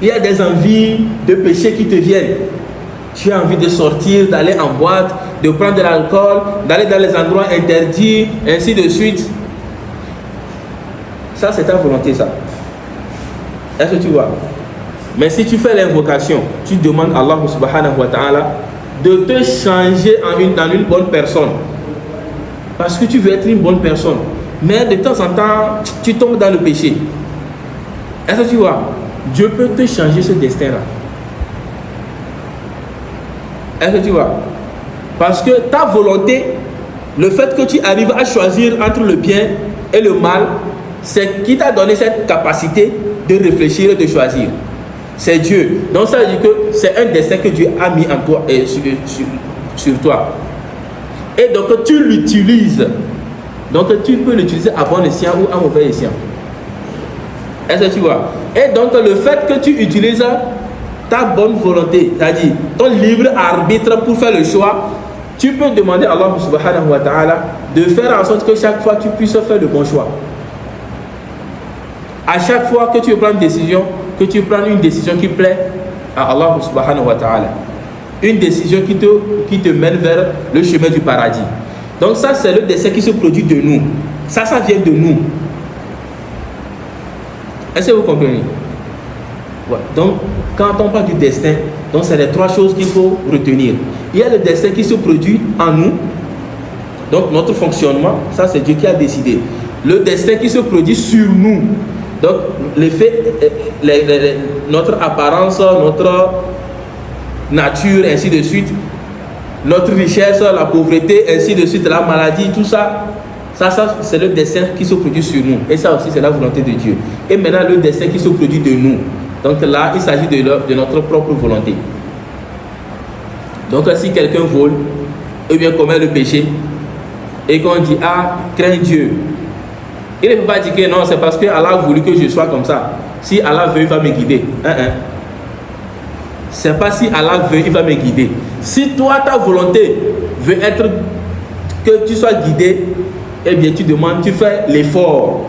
il y a des envies de péché qui te viennent. Tu as envie de sortir, d'aller en boîte, de prendre de l'alcool, d'aller dans les endroits interdits, ainsi de suite. Ça, c'est ta volonté, ça. Est-ce que tu vois? Mais si tu fais l'invocation, tu demandes à Allah subhanahu wa ta'ala de te changer en une bonne personne. Parce que tu veux être une bonne personne. Mais de temps en temps, tu tombes dans le péché. Est-ce que tu vois? Dieu peut te changer ce destin-là. Est-ce que tu vois? Parce que ta volonté, le fait que tu arrives à choisir entre le bien et le mal, c'est qui t'a donné cette capacité de réfléchir et de choisir. C'est Dieu. Donc ça veut dire que c'est un destin que Dieu a mis en toi et sur toi. Et donc tu l'utilises. Donc tu peux l'utiliser à bon escient ou à mauvais escient. Est-ce que tu vois? Et donc le fait que tu utilises ta bonne volonté, c'est-à-dire ton libre arbitre pour faire le choix, tu peux demander à Allah subhanahu wa ta'ala de faire en sorte que chaque fois tu puisses faire le bon choix. À chaque fois que tu prends une décision, que tu prends une décision qui plaît à Allah subhanahu wa ta'ala. Une décision qui te mène vers le chemin du paradis. Donc ça, c'est le destin qui se produit de nous. Ça vient de nous. Est-ce que vous comprenez? Ouais. Donc, quand on parle du destin, donc c'est les trois choses qu'il faut retenir. Il y a le destin qui se produit en nous. Donc notre fonctionnement, ça c'est Dieu qui a décidé. Le destin qui se produit sur nous. Donc l'effet, notre apparence, notre nature, ainsi de suite. notre richesse, la pauvreté, ainsi de suite, la maladie, tout ça, c'est le destin qui se produit sur nous. Et ça aussi, c'est la volonté de Dieu. Et maintenant, le destin qui se produit de nous. Donc là, il s'agit de notre propre volonté. Donc si quelqu'un vole, ou bien commet le péché, et qu'on dit, ah, crains Dieu. Il ne faut pas dire que non, c'est parce que Allah a voulu que je sois comme ça. Si Allah veut, il va me guider. C'est pas si Allah veut, il va me guider. Si toi, ta volonté veut être que tu sois guidé, eh bien tu demandes, tu fais l'effort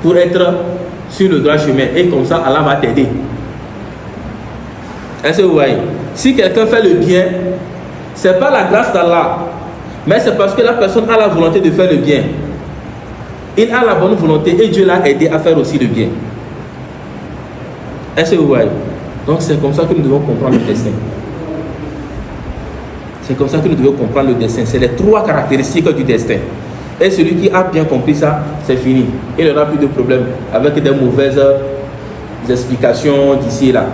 pour être sur le droit chemin. Et comme ça, Allah va t'aider. Est-ce que vous voyez? Si quelqu'un fait le bien, c'est pas la grâce d'Allah, mais c'est parce que la personne a la volonté de faire le bien. Il a la bonne volonté et Dieu l'a aidé à faire aussi le bien. Est-ce que vous voyez? Donc c'est comme ça que nous devons comprendre le destin. C'est comme ça que nous devons comprendre le destin. C'est les trois caractéristiques du destin. Et celui qui a bien compris ça, c'est fini. Il n'aura plus de problème avec des mauvaises explications d'ici et là.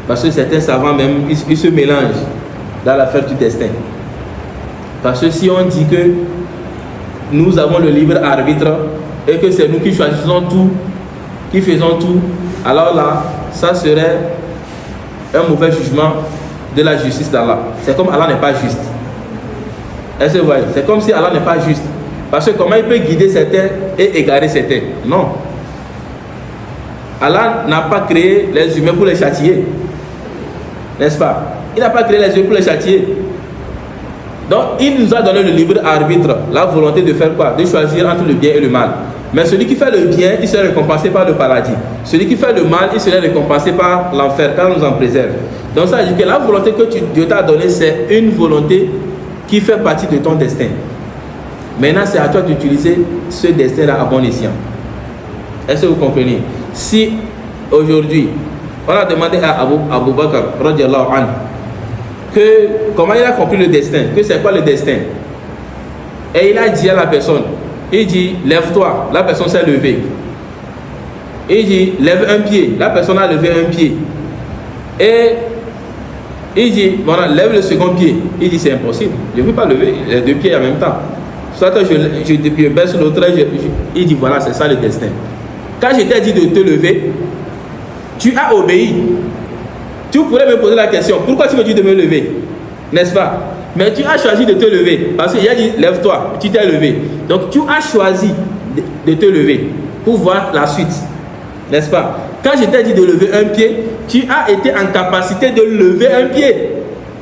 Parce que certains savants même, ils se mélangent dans l'affaire du destin. Parce que si on dit que nous avons le libre arbitre et que c'est nous qui choisissons tout, qui faisons tout, alors là, ça serait un mauvais jugement de la justice d'Allah. C'est comme Allah n'est pas juste. Est-ce que vous voyez? C'est comme si Allah n'est pas juste. Parce que comment il peut guider certains et égarer certains? Non. Allah n'a pas créé les humains pour les châtier. N'est-ce pas? Il n'a pas créé les humains pour les châtier. Donc, il nous a donné le libre arbitre, la volonté de faire quoi? De choisir entre le bien et le mal. Mais celui qui fait le bien, il sera récompensé par le paradis. Celui qui fait le mal, il sera récompensé par l'enfer, car on nous en préserve. Donc, ça veut dire que la volonté que Dieu t'a donnée, c'est une volonté qui fait partie de ton destin. Maintenant, c'est à toi d'utiliser ce destin-là à bon escient. Est-ce que vous comprenez? Si aujourd'hui, on a demandé à Abu Bakr, radiallahu anhu, comment il a compris le destin, que c'est quoi le destin, et il a dit à la personne, il dit lève-toi, la personne s'est levée. Il dit lève un pied, la personne a levé un pied. Et il dit voilà, lève le second pied. Il dit c'est impossible, je ne peux pas lever les deux pieds en même temps. Soit je baisse l'autre, il dit voilà, c'est ça le destin. Quand je t'ai dit de te lever, tu as obéi. Tu pourrais me poser la question, pourquoi tu me dis de me lever? N'est-ce pas? Mais tu as choisi de te lever. Parce qu'il a dit, lève-toi, tu t'es levé. Donc tu as choisi de te lever pour voir la suite. N'est-ce pas? Quand je t'ai dit de lever un pied, tu as été en capacité de lever un pied.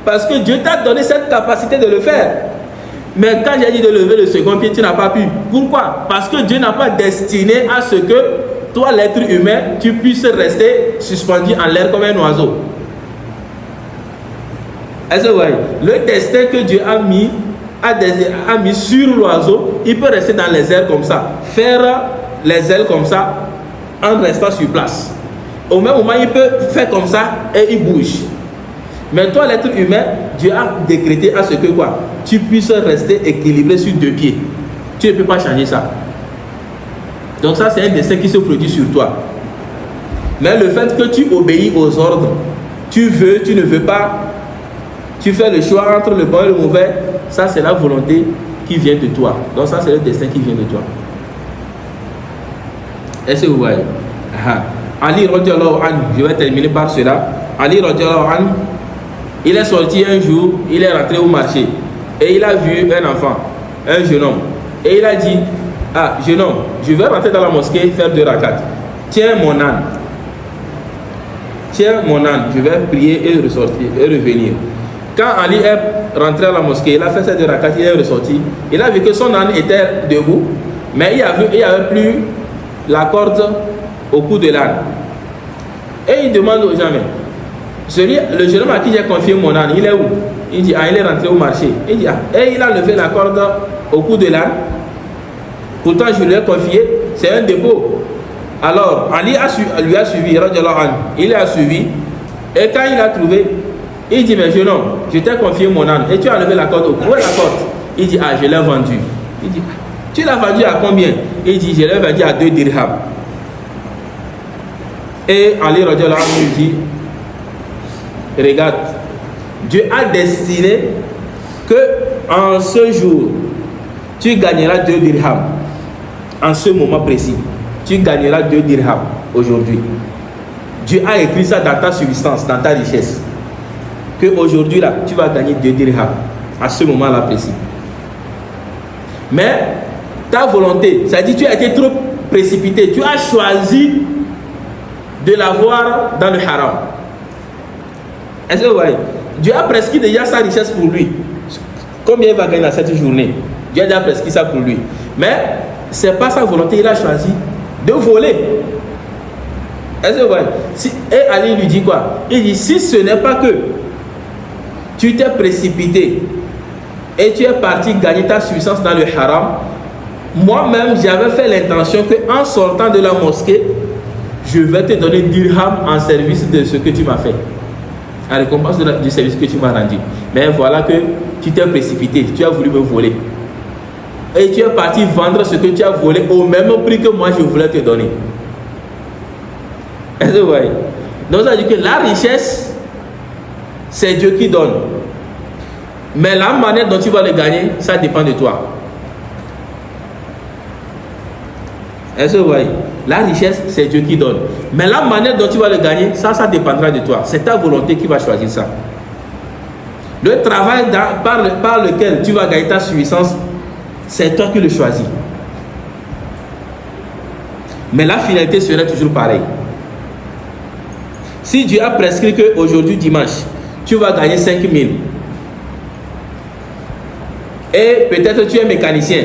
Parce que Dieu t'a donné cette capacité de le faire. Mais quand j'ai dit de lever le second pied, tu n'as pas pu. Pourquoi? Parce que Dieu n'a pas destiné à ce que toi, l'être humain, tu puisses rester suspendu en l'air comme un oiseau. Est-ce que vous voyez? Le destin que Dieu a mis sur l'oiseau, il peut rester dans les airs comme ça, faire les ailes comme ça en restant sur place. Au même moment, il peut faire comme ça et il bouge. Mais toi, l'être humain, Dieu a décrété à ce que quoi? Tu puisses rester équilibré sur deux pieds. Tu ne peux pas changer ça. Donc ça, c'est un destin qui se produit sur toi. Mais le fait que tu obéis aux ordres, tu veux, tu ne veux pas, tu fais le choix entre le bon et le mauvais, ça c'est la volonté qui vient de toi. Donc ça c'est le destin qui vient de toi. Est-ce que vous voyez? Ali radiallahu anhu, je vais terminer par cela. Ali radiallahu anhu, il est sorti un jour, il est rentré au marché et il a vu un enfant, un jeune homme. Et il a dit, ah jeune homme, je vais rentrer dans la mosquée faire 2 rakats. Tiens mon âne. Tiens mon âne, je vais prier et ressortir et revenir. Quand Ali est rentré à la mosquée, il a fait ses 2 rakats, il est ressorti. Il a vu que son âne était debout, mais il n'y avait plus la corde au cou de l'âne. Et il demande aux gens, le jeune homme à qui j'ai confié mon âne, il est où? Il dit, ah, il est rentré au marché. Il dit, ah, et il a levé la corde au cou de l'âne. Pourtant, je lui ai confié, c'est un dépôt. Alors, Ali lui a suivi, il a suivi. Et quand il a trouvé, il dit, mais jeune homme, je t'ai confié mon âne et tu as levé la corde au cou. Où est la corde? Il dit, ah, je l'ai vendu. Il dit, tu l'as vendu à combien? Il dit, je l'ai vendu à 2 dirhams. Et Ali lui dit, regarde, Dieu a destiné que en ce jour, tu gagneras 2 dirhams. En ce moment précis, tu gagneras 2 dirhams aujourd'hui. Dieu a écrit ça dans ta subsistance, dans ta richesse. Que aujourd'hui là, tu vas gagner 2 dirhams à ce moment-là précis. Mais ta volonté, ça dit tu as été trop précipité. Tu as choisi de l'avoir dans le haram. Est-ce que vous voyez? Dieu a prescrit déjà sa richesse pour lui. Combien il va gagner dans cette journée? Dieu a déjà prescrit ça pour lui. Mais ce n'est pas sa volonté, il a choisi de voler. Est-ce que vous voyez? Et Ali lui dit quoi? Il dit, si ce n'est pas que tu t'es précipité et tu es parti gagner ta subsistance dans le haram, moi-même j'avais fait l'intention qu'en sortant de la mosquée, je vais te donner dirham en service de ce que tu m'as fait, en récompense du service que tu m'as rendu. Mais voilà que tu t'es précipité, tu as voulu me voler. Et tu es parti vendre ce que tu as volé au même prix que moi je voulais te donner. Est-ce que vous voyez? Donc ça veut dire que la richesse, c'est Dieu qui donne. Mais la manière dont tu vas le gagner, ça dépend de toi. Est-ce que vous voyez? La richesse, c'est Dieu qui donne. Mais la manière dont tu vas le gagner, ça dépendra de toi. C'est ta volonté qui va choisir ça. Le travail par lequel tu vas gagner ta subsistance, c'est toi qui le choisis. Mais la finalité serait toujours pareille. Si Dieu a prescrit qu'aujourd'hui, dimanche, tu vas gagner 5 000, et peut-être tu es mécanicien,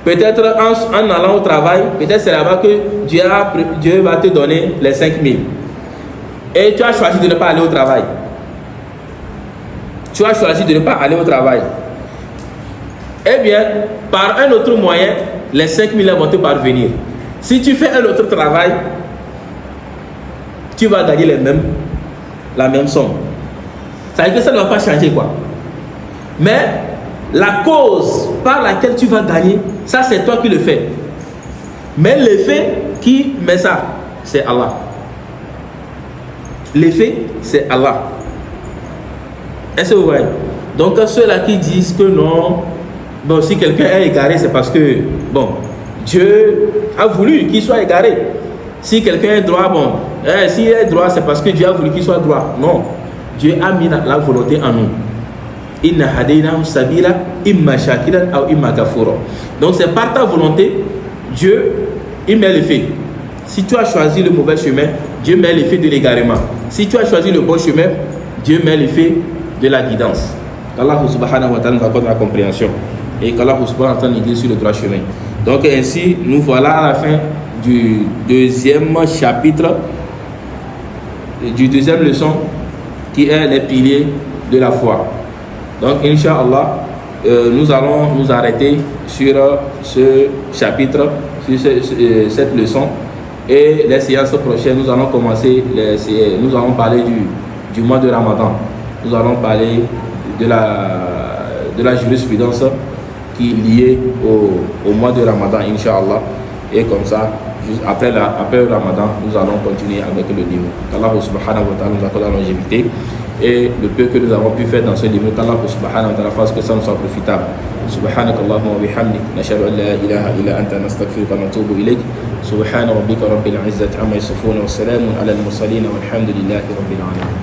peut-être en allant au travail, peut-être c'est là-bas que Dieu va te donner les 5 000, et tu as choisi de ne pas aller au travail. Tu as choisi de ne pas aller au travail. Eh bien, par un autre moyen, les 5 000 vont te parvenir. Si tu fais un autre travail, tu vas gagner la même somme. Ça veut dire que ça ne va pas changer quoi. Mais la cause par laquelle tu vas gagner, ça c'est toi qui le fais. Mais l'effet qui met ça, c'est Allah. L'effet, c'est Allah. Est-ce que vous voyez? Donc ceux-là qui disent que non, bon, si quelqu'un est égaré, c'est parce que, bon, Dieu a voulu qu'il soit égaré. Si quelqu'un est droit, bon, s'il est droit, c'est parce que Dieu a voulu qu'il soit droit. Non, Dieu a mis la volonté en nous. Inna hadaynahu sabila imma shakiran ou imma kafura. Donc c'est par ta volonté, Dieu, il met l'effet. Si tu as choisi le mauvais chemin, Dieu met l'effet de l'égarement. Si tu as choisi le bon chemin, Dieu met l'effet de la guidance. Qu'Allah subhanahu wa ta'ala nous accorde la compréhension et qu'Allah subhanahu wa ta'ala nous guide sur le droit chemin. Donc ainsi, nous voilà à la fin du deuxième chapitre, du deuxième leçon qui est les piliers de la foi. Donc Inch'Allah, nous allons nous arrêter sur ce chapitre, sur cette leçon, et les séances prochaines nous allons commencer, nous allons parler du mois de Ramadan. Nous allons parler de la jurisprudence qui est liée au mois de Ramadan, Inch'Allah. Et comme ça, juste après le Ramadan, nous allons continuer avec le livre. Qu'Allah subhanahu wa ta'ala nous accorde la longévité et le peu que nous avons pu faire dans ce livre, qu'Allah subhanahu wa ta'ala fasse que ça nous soit profitable. سبحانك اللهم وبحمدك نشهد أن لا إله إلا أنت نستغفرك ونتوب إليك سبحان ربك رب العزة عما يصفون والسلام على المرسلين والحمد لله رب العالمين.